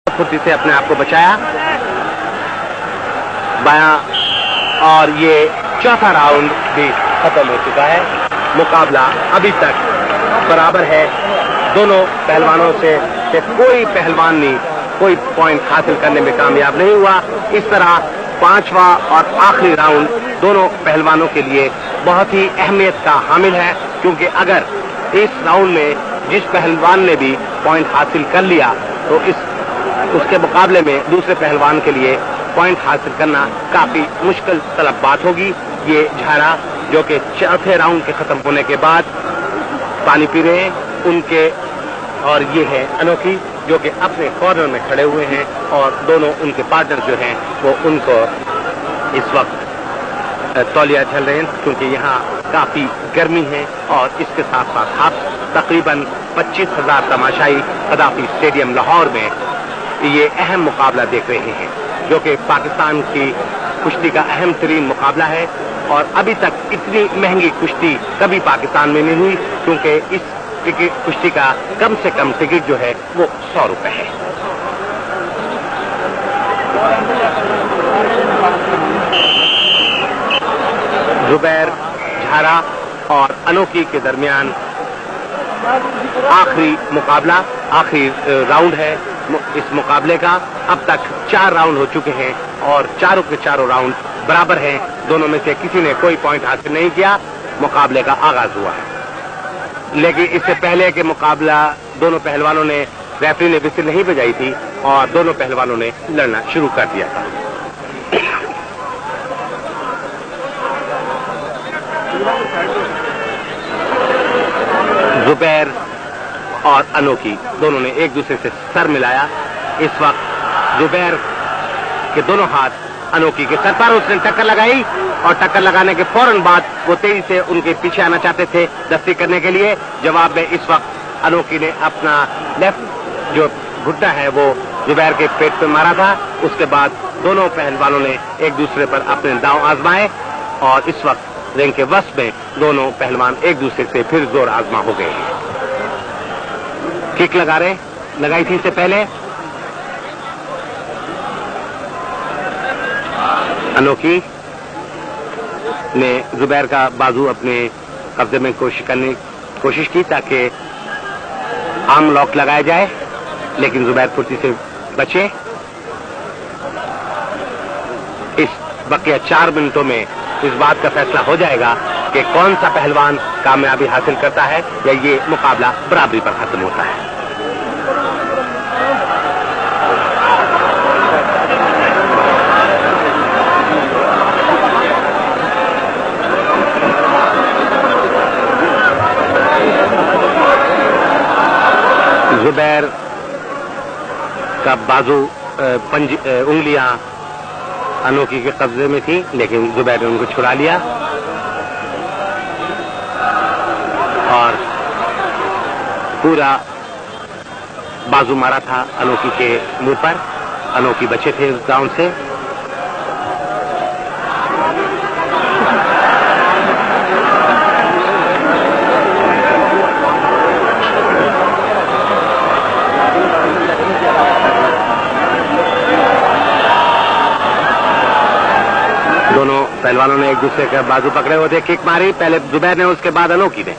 फुर्ती से अपने आप को बचाया बायां, और ये चौथा राउंड भी खत्म हो चुका है। मुकाबला अभी तक बराबर है। दोनों पहलवानों से कोई पहलवान नहीं कोई पॉइंट हासिल करने में कामयाब नहीं हुआ। इस तरह पांचवा और आखिरी राउंड दोनों पहलवानों के लिए बहुत ही अहमियत का हामिल है, क्योंकि अगर इस राउंड में जिस पहलवान ने भी पॉइंट हासिल कर लिया तो उसके मुकाबले में दूसरे पहलवान के लिए पॉइंट हासिल करना काफी मुश्किल तलब बात होगी। ये झारा जो कि चौथे राउंड के खत्म होने के बाद पानी पी रहे हैं उनके, और ये है अनोखी जो कि अपने कॉर्नर में खड़े हुए हैं, और दोनों उनके पार्टनर जो हैं वो उनको इस वक्त तौलिया झल रहे हैं, क्योंकि यहाँ काफी गर्मी है। और इसके साथ साथ आप तकरीबन 25,000 तमाशाई कदाफी स्टेडियम लाहौर में ये अहम मुकाबला देख रहे हैं, जो कि पाकिस्तान की कुश्ती का अहम तरीन मुकाबला है। और अभी तक इतनी महंगी कुश्ती कभी पाकिस्तान में नहीं हुई, क्योंकि इस टिकट कुश्ती का कम से कम टिकट जो है वो 100 रुपए है। जुबैर झारा और अनोखी के दरमियान आखिरी मुकाबला, आखिरी राउंड है इस मुकाबले का। अब तक 4 राउंड हो चुके हैं और चारों के चारों राउंड बराबर हैं। दोनों में से किसी ने कोई पॉइंट हासिल नहीं किया। मुकाबले का आगाज हुआ है, लेकिन इससे पहले के मुकाबला दोनों पहलवानों ने, रेफरी ने विसिल नहीं बजाई थी और दोनों पहलवानों ने लड़ना शुरू कर दिया था। जुबैर और अनोखी दोनों ने एक दूसरे से सर मिलाया। इस वक्त जुबैर के दोनों हाथ अनोखी के सर पर, उसने टक्कर लगाई और टक्कर लगाने के फौरन बाद वो तेजी से उनके पीछे आना चाहते थे दस्ती करने के लिए। जवाब में इस वक्त अनोखी ने अपना लेफ्ट जो घुटना है वो जुबैर के पेट पे मारा था। उसके बाद दोनों पहलवानों ने एक दूसरे पर अपने दांव आजमाए और इस वक्त रिंग के वश में दोनों पहलवान एक दूसरे से फिर जोर आजमा हो गए हैं। किक लगाई थी इससे पहले। अनोखी ने जुबैर का बाजू अपने कब्जे में कोशिश की ताकि आर्म लॉक लगाया जाए, लेकिन जुबैर फुर्ती से बचे। इस बकिया 4 मिनटों में इस बात का फैसला हो जाएगा कि कौन सा पहलवान कामयाबी हासिल करता है या ये मुकाबला बराबरी पर खत्म होता है। जुबैर का बाजू उंगलियां अनोखी के कब्जे में थी, लेकिन जुबैर ने उनको छुड़ा लिया और पूरा बाजू मारा था अनोखी के मुंह पर। अनोखी बचे थे उस राउंड से। दोनों पहलवानों ने एक दूसरे का बाजू पकड़े हुए थे। किक मारी पहले जुबैर ने, उसके बाद अनोखी ने।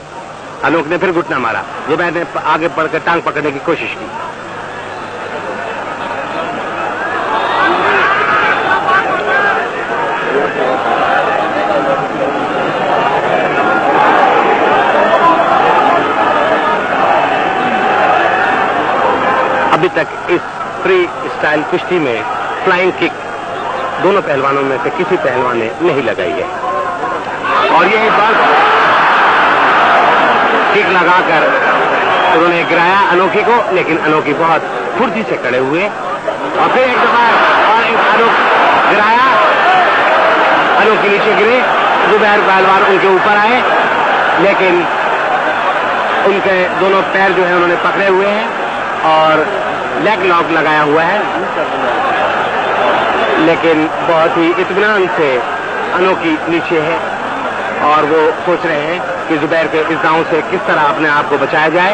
अनोखी ने फिर घुटना मारा। जुबैर ने आगे बढ़कर टांग पकड़ने की कोशिश की। अभी तक इस फ्री स्टाइल कुश्ती में फ्लाइंग किक दोनों पहलवानों में से किसी पहलवान ने नहीं लगाई है, और ये बार किक लगाकर उन्होंने गिराया अनोखी को, लेकिन अनोखी बहुत फुर्ती से खड़े हुए और फिर एक दफा और एक गिराया। अनोखी नीचे गिरे। जुबैर पहलवान उनके ऊपर आए, लेकिन उनके दोनों पैर जो है उन्होंने पकड़े हुए हैं और लेग लॉक लगाया हुआ है, लेकिन बहुत ही इत्मीनान से अनोखी नीचे है और वो सोच रहे हैं कि जुबैर के इस दांव से किस तरह अपने आप को बचाया जाए।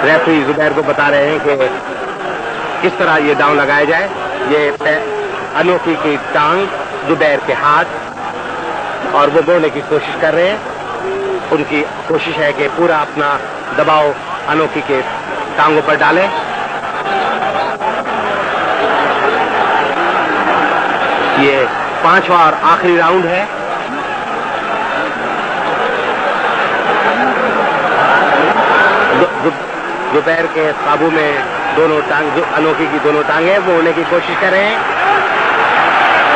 रेफरी जुबैर को बता रहे हैं कि किस तरह ये दांव लगाया जाए। ये अनोखी की टांग जुबैर के हाथ और वो बोलने की कोशिश कर रहे हैं। उनकी कोशिश है कि पूरा अपना दबाव अनोखी के टांगों पर डालें। ये 5वां और आखिरी राउंड है। जुबैर के काबू में दोनों टांग, जो अनोखी की दोनों टांगे वो होने की कोशिश कर रहे हैं।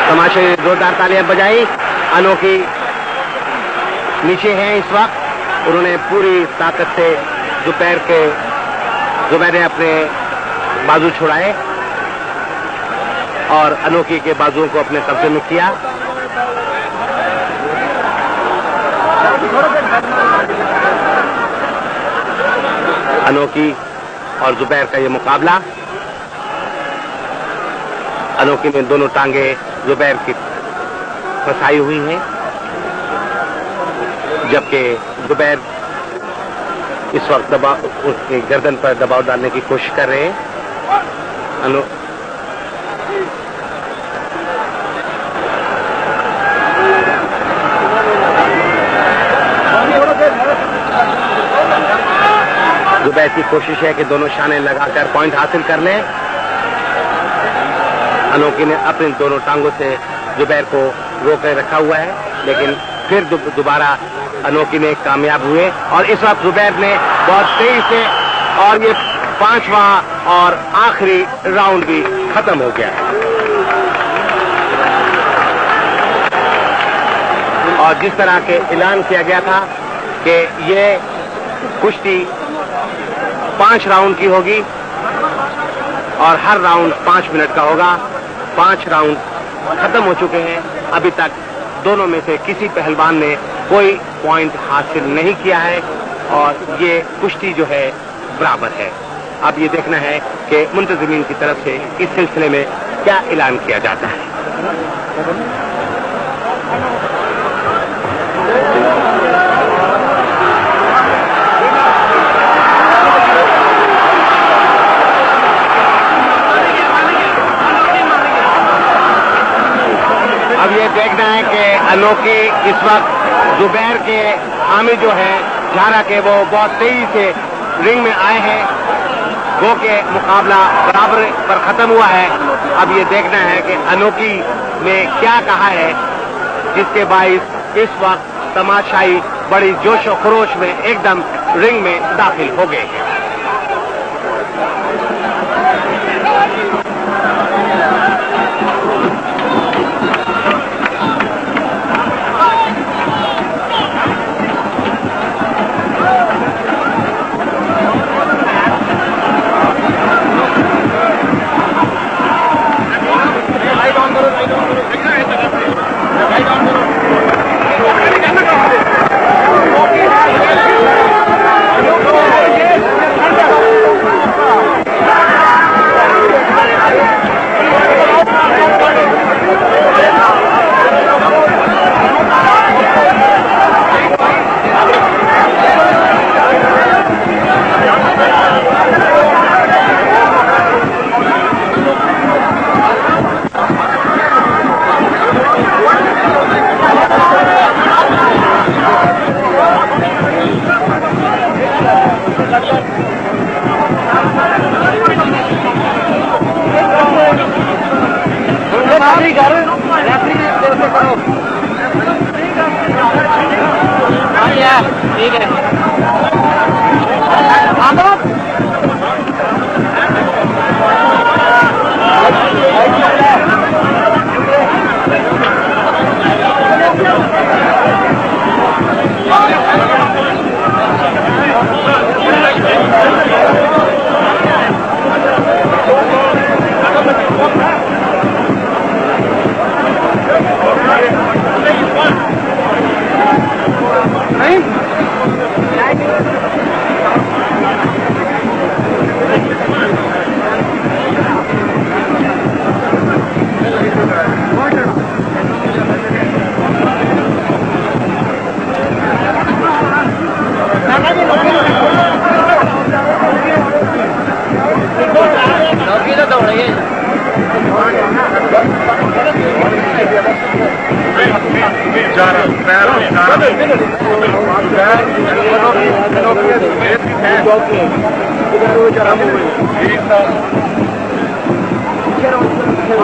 तमाशे जोरदार तालियां बजाई। अनोखी नीचे हैं इस वक्त। उन्होंने पूरी ताकत से जुबैर ने अपने बाजू छुड़ाए और अनोखी के बाजुओं को अपने कब्जे में किया। अनोखी और जुबैर का ये मुकाबला। अनोखी में दोनों टांगे जुबैर की फंसाई हुई हैं, जबकि जुबैर इस वक्त दबाव, उसकी गर्दन पर दबाव डालने की कोशिश कर रहे हैं। जुबैर की कोशिश है कि दोनों शाने लगाकर पॉइंट हासिल कर लें। अनोखी ने अपनी दोनों टांगों से जुबैर को रोके रखा हुआ है, लेकिन फिर दोबारा अनोखी में कामयाब हुए और इस वक्त जुबैर ने बहुत तेजी से, और ये 5वां और आखिरी राउंड भी खत्म हो गया है। और जिस तरह के ऐलान किया गया था कि ये कुश्ती 5 राउंड की होगी और हर राउंड 5 मिनट का होगा। 5 राउंड खत्म हो चुके हैं। अभी तक दोनों में से किसी पहलवान ने कोई पॉइंट हासिल नहीं किया है और ये कुश्ती जो है बराबर है। अब ये देखना है कि मुंतजिमीन की तरफ से इस सिलसिले में क्या ऐलान किया जाता है। अब ये देखना है कि अनोखी इस वक्त जुबैर के हामी जो है झारा के, वो बहुत तेजी से रिंग में आए हैं। गो के मुकाबला बराबर पर खत्म हुआ है। अब ये देखना है कि अनोखी ने क्या कहा है, जिसके बाइस इस वक्त तमाशाई बड़ी जोश और खरोश में एकदम रिंग में दाखिल हो गए हैं।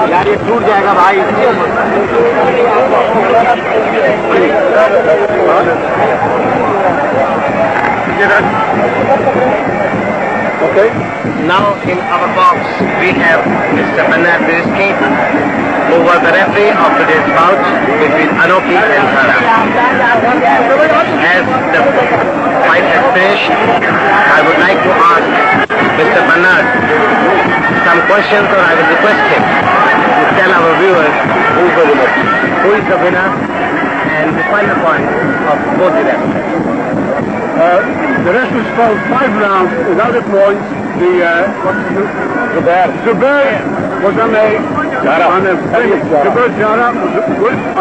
यार ये टूट जाएगा भाई। Okay. Now in our box we have Mr. Bernard Birisky, who was the referee of today's bout between Anoki and Thara. As the fight has finished, I would like to ask Mr. Bernard some questions, or I will request him to tell our viewers who is the winner and the final point of both events. The rest was fought 5 rounds without a point. Zubair was on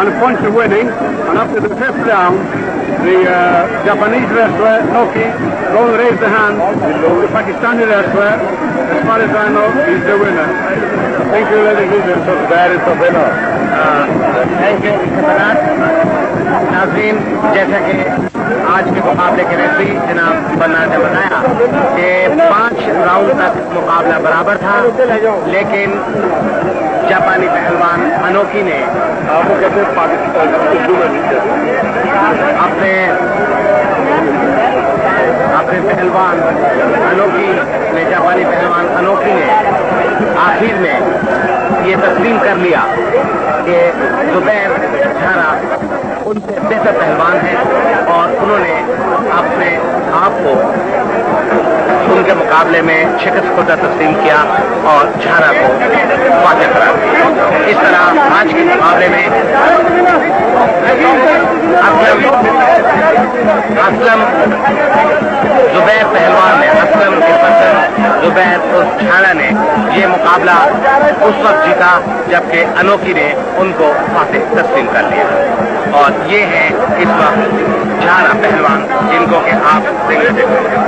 a point of winning, and after the 5th round, the Japanese wrestler Noki raised the hand. The Pakistani wrestler, as far as I know, is the winner. Thank you, ladies and gentlemen. Zubair is the winner. Thank you, Mr. Bernard. नाज़रीन, जैसा कि आज के मुकाबले के referee जनाब Bernard ने बताया कि 5 राउंड तक मुकाबला बराबर था, लेकिन जापानी पहलवान अनोकी ने अपने पहलवान अनोकी ने जापानी पहलवान अनोकी ने आखिर में ये तस्लीम कर लिया कि जुबैर झारा उनसे बेहतर पहलवान है और उन्होंने अपने आप को उनके मुकाबले में शिकस्त खुदा तस्लीम किया और झारा को फातह करार दिया। इस तरह आज के मुकाबले में असलम जुबैर पहलवान ने जुबैर उस झारा ने ये मुकाबला उस वक्त जीता जबकि अनोकी ने उनको फातह तस्लीम कर लिया। और ये है इस वक्त झारा पहलवान जिनको कि आप देख सकते हैं।